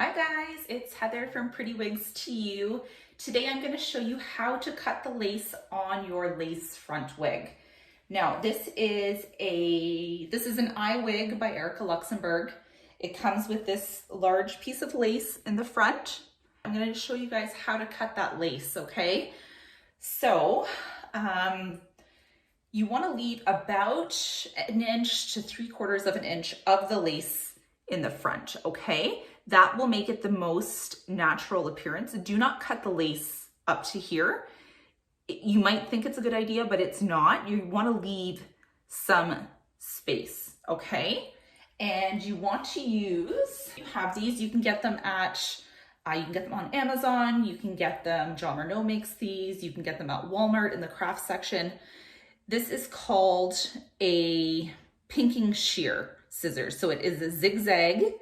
Hi guys, it's Heather from Pretty Wigs to You. Today I'm going to show you how to cut the lace on your lace front wig. Now this is an IWIG by Erica Luxemberg. It comes with this large piece of lace in the front. I'm going to show you guys how to cut that lace, okay? So you want to leave about 1 inch to 3/4 of an inch of the lace in the front, okay? That will make it the most natural appearance. Do not cut the lace up to here. You might think it's a good idea, but it's not. You want to leave some space, okay? And you want to use, you have these, you can get them on Amazon, you can get them, John Renault makes these, you can get them at Walmart in the craft section. This is called a pinking shear scissors. So it is a zigzag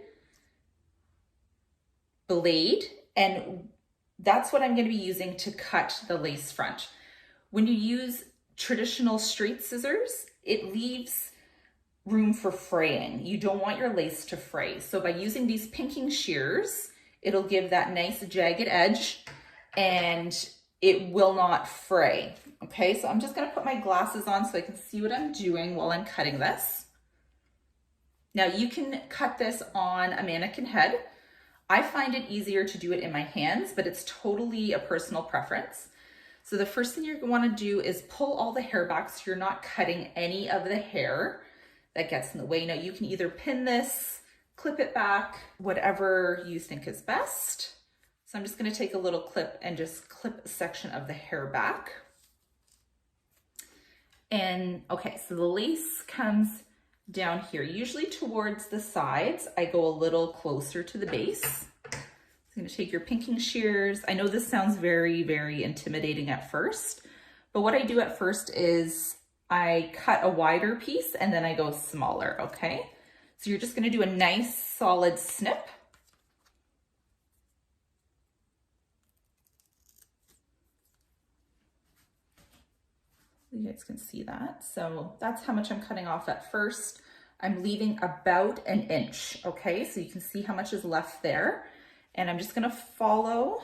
blade, and that's what I'm going to be using to cut the lace front. When you use traditional straight scissors, it leaves room for fraying. You don't want your lace to fray. So by using these pinking shears, it'll give that nice jagged edge and it will not fray. Okay, so I'm just going to put my glasses on so I can see what I'm doing while I'm cutting this. Now you can cut this on a mannequin head. I find it easier to do it in my hands, but it's totally a personal preference. So the first thing you're going to want to do is pull all the hair back so you're not cutting any of the hair that gets in the way. Now you can either pin this, clip it back, whatever you think is best. So I'm just going to take a little clip and just clip a section of the hair back. And okay, so the lace comes down here, usually towards the sides. I go a little closer to the base. So I'm going to take your pinking shears. I know this sounds very, very intimidating at first, but what I do at first is I cut a wider piece and then I go smaller, okay? So you're just going to do a nice solid snip. You guys can see that. So that's how much I'm cutting off at first. I'm leaving about 1 inch, okay? So you can see how much is left there. And I'm just gonna follow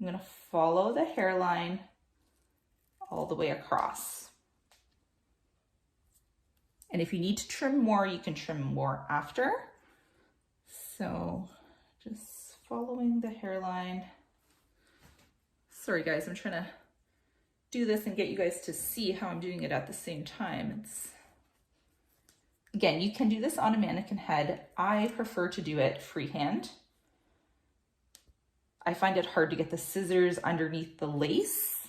the hairline all the way across. And if you need to trim more, you can trim more after. So just following the hairline. Sorry guys, I'm trying to do this and get you guys to see how I'm doing it at the same time. Again, you can do this on a mannequin head. I prefer to do it freehand. I find it hard to get the scissors underneath the lace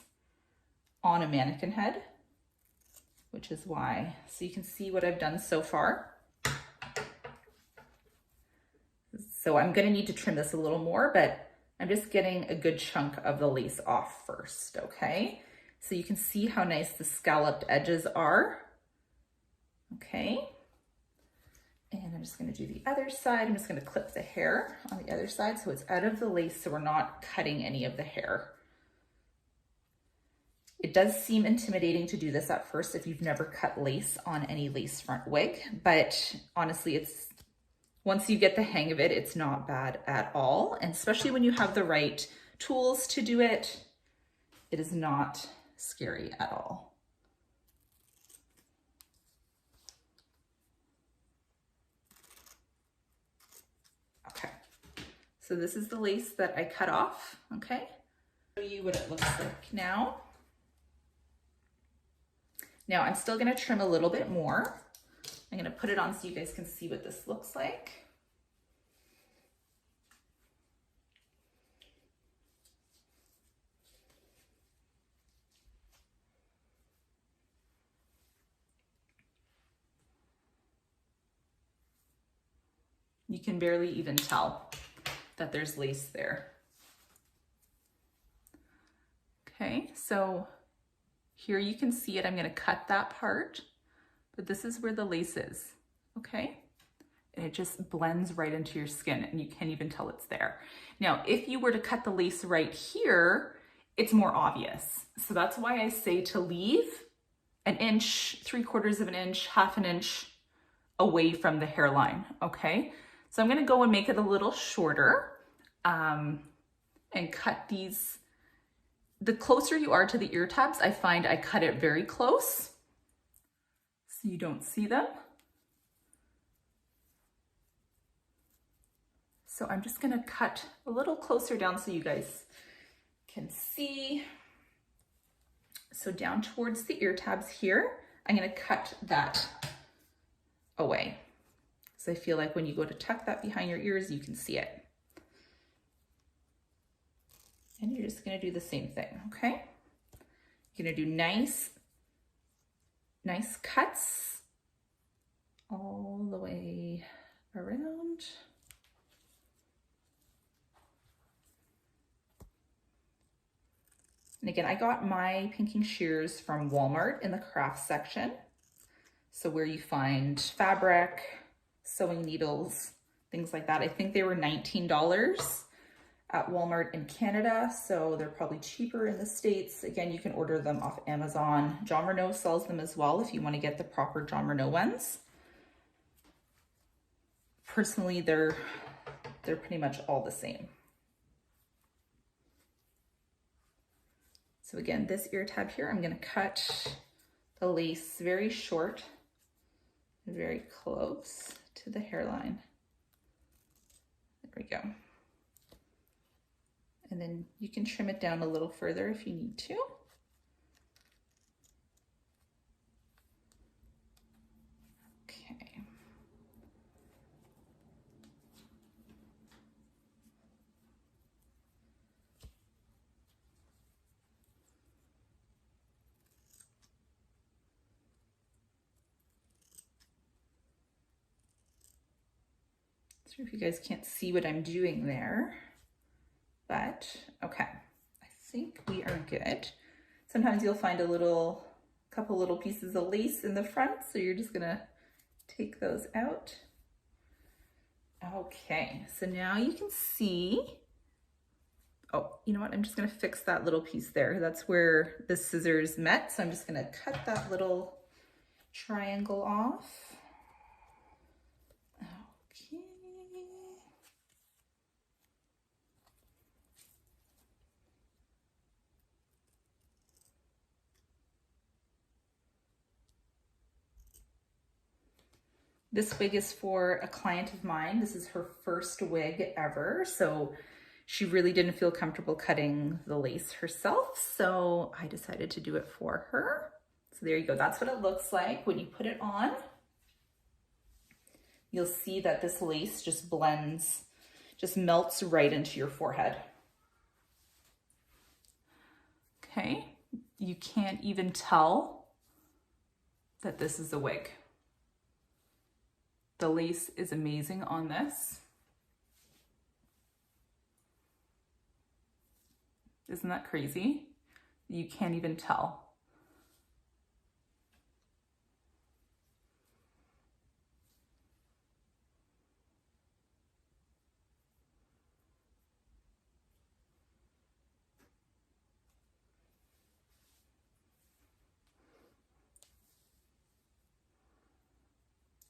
on a mannequin head, which is why. So you can see what I've done so far. So I'm gonna need to trim this a little more, but I'm just getting a good chunk of the lace off first, okay? So you can see how nice the scalloped edges are. Okay. And I'm just going to do the other side. I'm just going to clip the hair on the other side so it's out of the lace so we're not cutting any of the hair. It does seem intimidating to do this at first if you've never cut lace on any lace front wig, but honestly, once you get the hang of it, it's not bad at all. And especially when you have the right tools to do it, it is not scary at all. Okay, so this is the lace that I cut off, okay? I'll show you what it looks like now. Now I'm still gonna trim a little bit more. I'm gonna put it on so you guys can see what this looks like. You can barely even tell that there's lace there. Okay, so here you can see it. I'm going to cut that part, but this is where the lace is, okay? And it just blends right into your skin and you can't even tell it's there. Now, if you were to cut the lace right here, it's more obvious. So that's why I say to leave 1 inch, 3/4 of an inch, 1/2 inch away from the hairline, okay? So I'm gonna go and make it a little shorter and cut these. The closer you are to the ear tabs, I find I cut it very close so you don't see them. So I'm just gonna cut a little closer down so you guys can see. So down towards the ear tabs here, I'm gonna cut that away. So I feel like when you go to tuck that behind your ears, you can see it. And you're just gonna do the same thing, okay? You're gonna do nice cuts all the way around. And again, I got my pinking shears from Walmart in the craft section. So where you find fabric, sewing needles, things like that. I think they were $19 at Walmart in Canada, so they're probably cheaper in the States. Again, you can order them off Amazon. John Renault sells them as well if you want to get the proper John Renault ones. Personally, they're pretty much all the same. So again, this ear tab here, I'm gonna cut the lace very short and very close to the hairline. There we go. And then you can trim it down a little further if you need to. Okay. Sorry if you guys can't see what I'm doing there, but okay, I think we are good. Sometimes you'll find a couple little pieces of lace in the front, so you're just gonna take those out. Okay, so now you can see, oh, you know what? I'm just gonna fix that little piece there. That's where the scissors met, so I'm just gonna cut that little triangle off. Okay. This wig is for a client of mine. This is her first wig ever, so she really didn't feel comfortable cutting the lace herself, so I decided to do it for her. So there you go. That's what it looks like when you put it on. You'll see that this lace just blends, just melts right into your forehead. Okay, you can't even tell that this is a wig. The lace is amazing on this. Isn't that crazy? You can't even tell.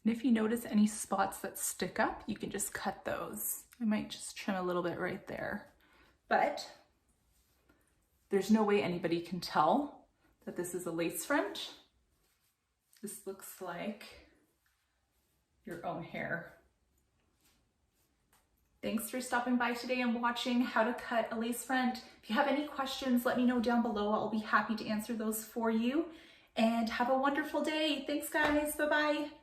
And if you notice any spots that stick up, you can just cut those. I might just trim a little bit right there. But there's no way anybody can tell that this is a lace front. This looks like your own hair. Thanks for stopping by today and watching how to cut a lace front. If you have any questions, let me know down below. I'll be happy to answer those for you. And have a wonderful day. Thanks, guys. Bye-bye.